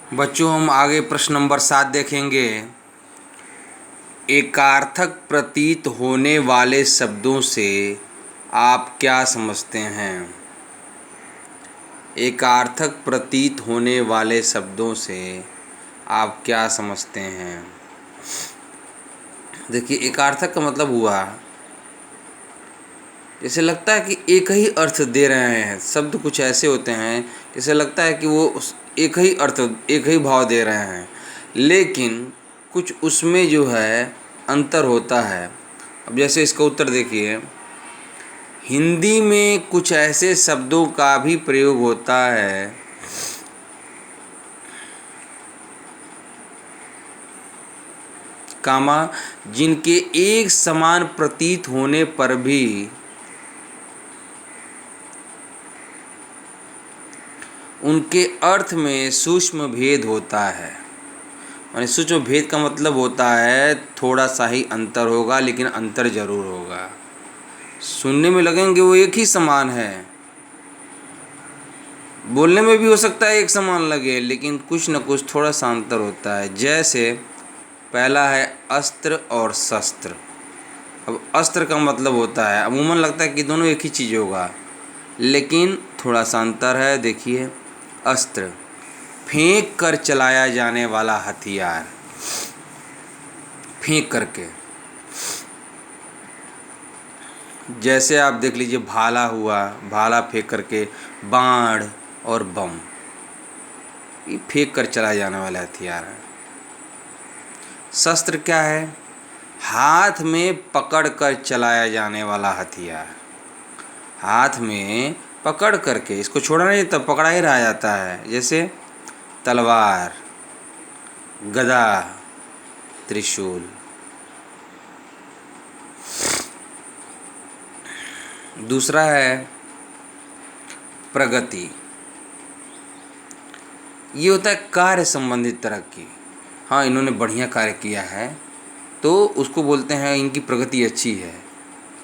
बच्चों, हम आगे प्रश्न नंबर 7 देखेंगे। एकार्थक प्रतीत होने वाले शब्दों से आप क्या समझते हैं? एकार्थक प्रतीत होने वाले शब्दों से आप क्या समझते हैं? देखिए, एकार्थक का मतलब हुआ जैसे लगता है कि एक ही अर्थ दे रहे हैं। शब्द कुछ ऐसे होते हैं जैसे लगता है कि वो एक ही अर्थ, एक ही भाव दे रहे हैं, लेकिन कुछ उसमें जो है अंतर होता है। अब जैसे इसका उत्तर देखिए, हिंदी में कुछ ऐसे शब्दों का भी प्रयोग होता है कामा जिनके एक समान प्रतीत होने पर भी उनके अर्थ में सूक्ष्म भेद होता है। माने सूक्ष्म भेद का मतलब होता है थोड़ा सा ही अंतर होगा, लेकिन अंतर जरूर होगा। सुनने में लगेंगे वो एक ही समान है, बोलने में भी हो सकता है एक समान लगे, लेकिन कुछ न कुछ थोड़ा सा अंतर होता है। जैसे पहला है अस्त्र और शस्त्र। अब अस्त्र का मतलब होता है, अमूमन लगता है कि दोनों एक ही चीज़ होगा, लेकिन थोड़ा सा अंतर है। देखिए, अस्त्र फेंक कर चलाया जाने वाला हथियार, फेंक करके। जैसे आप देख लीजिए, भाला हुआ, भाला फेंक करके। बाण और बम, ये फेंक कर चलाया जाने वाला हथियार है। शस्त्र क्या है? हाथ में पकड़ कर चलाया जाने वाला हथियार। हाथ में पकड़ करके, इसको छोड़ा नहीं तब पकड़ा ही रहा जाता है। जैसे तलवार, गदा, त्रिशूल। दूसरा है प्रगति। ये होता है कार्य संबंधित तरक्की। हाँ, इन्होंने बढ़िया कार्य किया है तो उसको बोलते हैं इनकी प्रगति अच्छी है।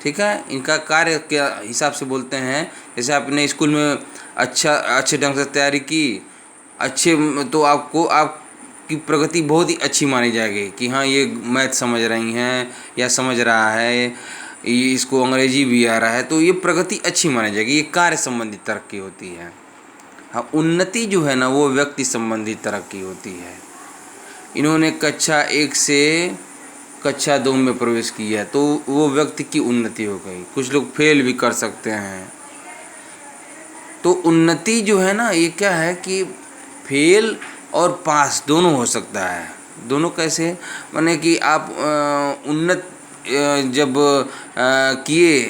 ठीक है, इनका कार्य के हिसाब से बोलते हैं। जैसे आपने स्कूल में अच्छे ढंग से तैयारी की, तो आपकी प्रगति बहुत ही अच्छी मानी जाएगी कि हाँ, ये मैथ समझ रही हैं या समझ रहा है, ये इसको अंग्रेजी भी आ रहा है, तो ये प्रगति अच्छी मानी जाएगी। ये कार्य संबंधित तरक्की होती है। हाँ, उन्नति जो है ना, वो व्यक्ति संबंधी तरक्की होती है। इन्होंने कक्षा 1 से कक्षा 2 में प्रवेश किया तो वो व्यक्ति की उन्नति हो गई। कुछ लोग फेल भी कर सकते हैं। तो उन्नति जो है ना, ये क्या है कि फेल और पास दोनों हो सकता है। दोनों कैसे? माने कि आप उन्नत जब किए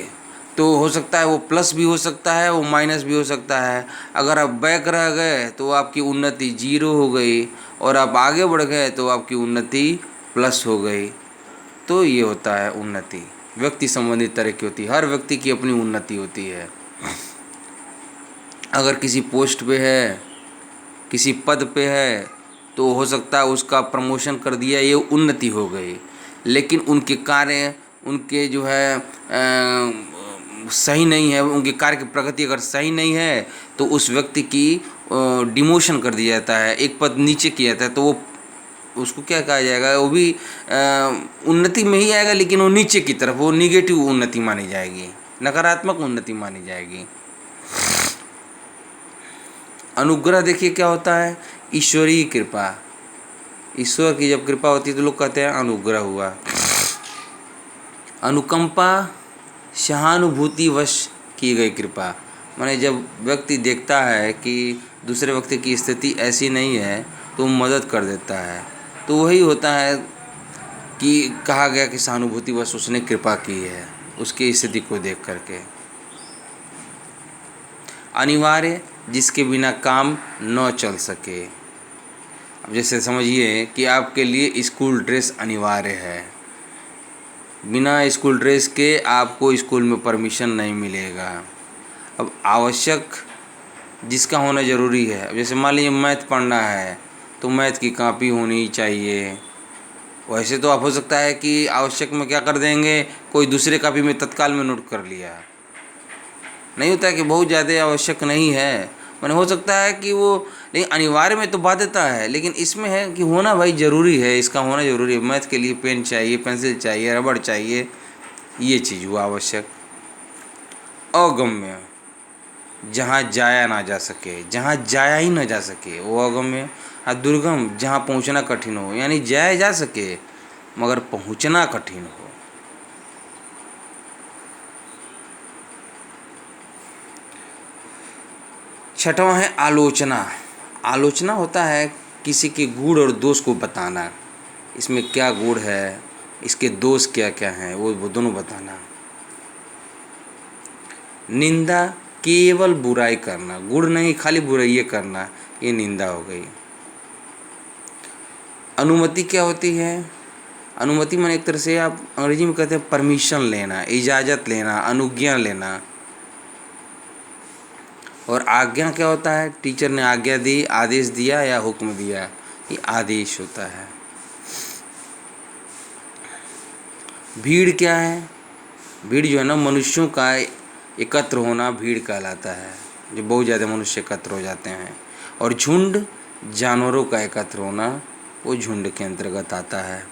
तो हो सकता है वो प्लस भी हो सकता है, वो माइनस भी हो सकता है। अगर आप बैक रह गए तो आपकी उन्नति 0 हो गई, और आप आगे बढ़ गए तो आपकी उन्नति प्लस हो गई। तो ये होता है उन्नति। व्यक्ति संबंधित तरक्की होती है। हर व्यक्ति की अपनी उन्नति होती है। अगर किसी पोस्ट पे है, किसी पद पे है, तो हो सकता है उसका प्रमोशन कर दिया, ये उन्नति हो गई। लेकिन उनके कार्य, उनके जो है सही नहीं है, उनके कार्य की प्रगति अगर सही नहीं है तो उस व्यक्ति की डिमोशन कर दिया जाता है, एक पद नीचे किया जाता है। तो वो उसको क्या कहा जाएगा? वो भी उन्नति में ही आएगा, लेकिन वो नीचे की तरफ, वो निगेटिव उन्नति मानी जाएगी, नकारात्मक उन्नति मानी जाएगी। अनुग्रह देखिए क्या होता है? ईश्वरीय कृपा। ईश्वर की जब कृपा होती है तो लोग कहते हैं अनुग्रह हुआ। अनुकंपा, सहानुभूतिवश की गई कृपा। माने जब व्यक्ति देखता है कि दूसरे व्यक्ति की स्थिति ऐसी नहीं है तो मदद कर देता है, तो वही होता है कि कहा गया कि सहानुभूतिवश उसने कृपा की है उसकी स्थिति को देख करके। अनिवार्य, जिसके बिना काम न चल सके। अब जैसे समझिए कि आपके लिए स्कूल ड्रेस अनिवार्य है। बिना स्कूल ड्रेस के आपको स्कूल में परमिशन नहीं मिलेगा। अब आवश्यक, जिसका होना ज़रूरी है। अब जैसे मान लीजिए मैथ पढ़ना है तो मैथ की कॉपी होनी चाहिए। वैसे तो आप हो सकता है कि आवश्यक में क्या कर देंगे, कोई दूसरे कॉपी में तत्काल में नोट कर लिया। नहीं होता है कि बहुत ज़्यादा आवश्यक नहीं है मैंने हो सकता है कि वो, लेकिन अनिवार्य में तो बाध्यता है, लेकिन इसमें है कि होना भाई ज़रूरी है, इसका होना ज़रूरी है। मैथ के लिए पेन चाहिए, पेंसिल चाहिए, रबड़ चाहिए, ये चीज़ हुआ आवश्यक। अगम्य, जहाँ जाया ना जा सके, जहाँ जाया ही ना जा सके वो अगम्य। और दुर्गम, जहाँ पहुँचना कठिन हो, यानी जाया जा सके मगर पहुँचना कठिन हो। छठवां है आलोचना। आलोचना होता है किसी के गुण और दोष को बताना, इसमें क्या गुण है, इसके दोष क्या क्या हैं, वो दोनों बताना। निंदा, केवल बुराई करना, गुण नहीं खाली बुराई करना, ये निंदा हो गई। अनुमति क्या होती है? अनुमति माने एक तरह से आप अंग्रेजी में कहते हैं परमिशन लेना, इजाज़त लेना, अनुज्ञा लेना। और आज्ञा क्या होता है? टीचर ने आज्ञा दी, आदेश दिया या हुक्म दिया, ये आदेश होता है। भीड़ क्या है? भीड़ जो है ना, मनुष्यों का एकत्र होना भीड़ कहलाता है, जो बहुत ज़्यादा मनुष्य एकत्र हो जाते हैं। और झुंड, जानवरों का एकत्र होना, वो झुंड के अंतर्गत आता है।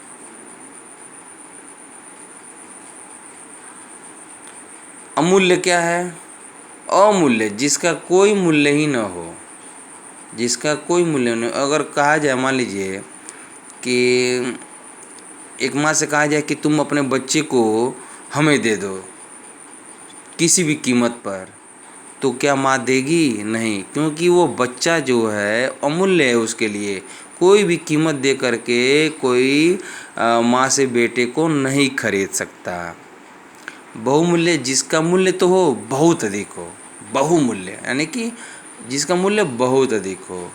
अमूल्य क्या है? अमूल्य, जिसका कोई मूल्य ही न हो, जिसका कोई मूल्य नहीं। अगर कहा जाए, मान लीजिए कि एक माँ से कहा जाए कि तुम अपने बच्चे को हमें दे दो किसी भी कीमत पर, तो क्या माँ देगी? नहीं, क्योंकि वो बच्चा जो है अमूल्य है, उसके लिए कोई भी कीमत दे करके कोई माँ से बेटे को नहीं खरीद सकता। बहुमूल्य, जिसका मूल्य तो हो बहुत अधिक हो, बहुमूल्य यानी कि जिसका मूल्य बहुत अधिक हो।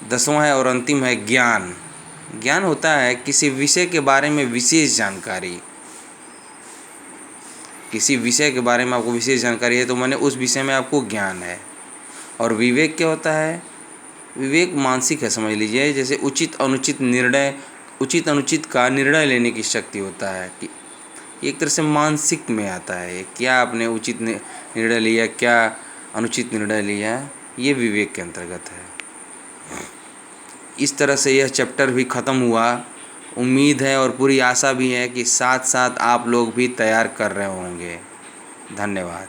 10वां है और अंतिम है ज्ञान। ज्ञान होता है किसी विषय के बारे में विशेष जानकारी। किसी विषय के बारे में आपको विशेष जानकारी है तो माने उस विषय में आपको ज्ञान है। और विवेक क्या होता है? विवेक मानसिक है, समझ लीजिए, जैसे उचित अनुचित निर्णय, उचित अनुचित का निर्णय लेने की शक्ति होता है कि एक तरह से मानसिक में आता है, क्या आपने उचित निर्णय लिया, क्या अनुचित निर्णय लिया, ये विवेक के अंतर्गत है। इस तरह से यह चैप्टर भी ख़त्म हुआ। उम्मीद है और पूरी आशा भी है कि साथ साथ आप लोग भी तैयार कर रहे होंगे। धन्यवाद।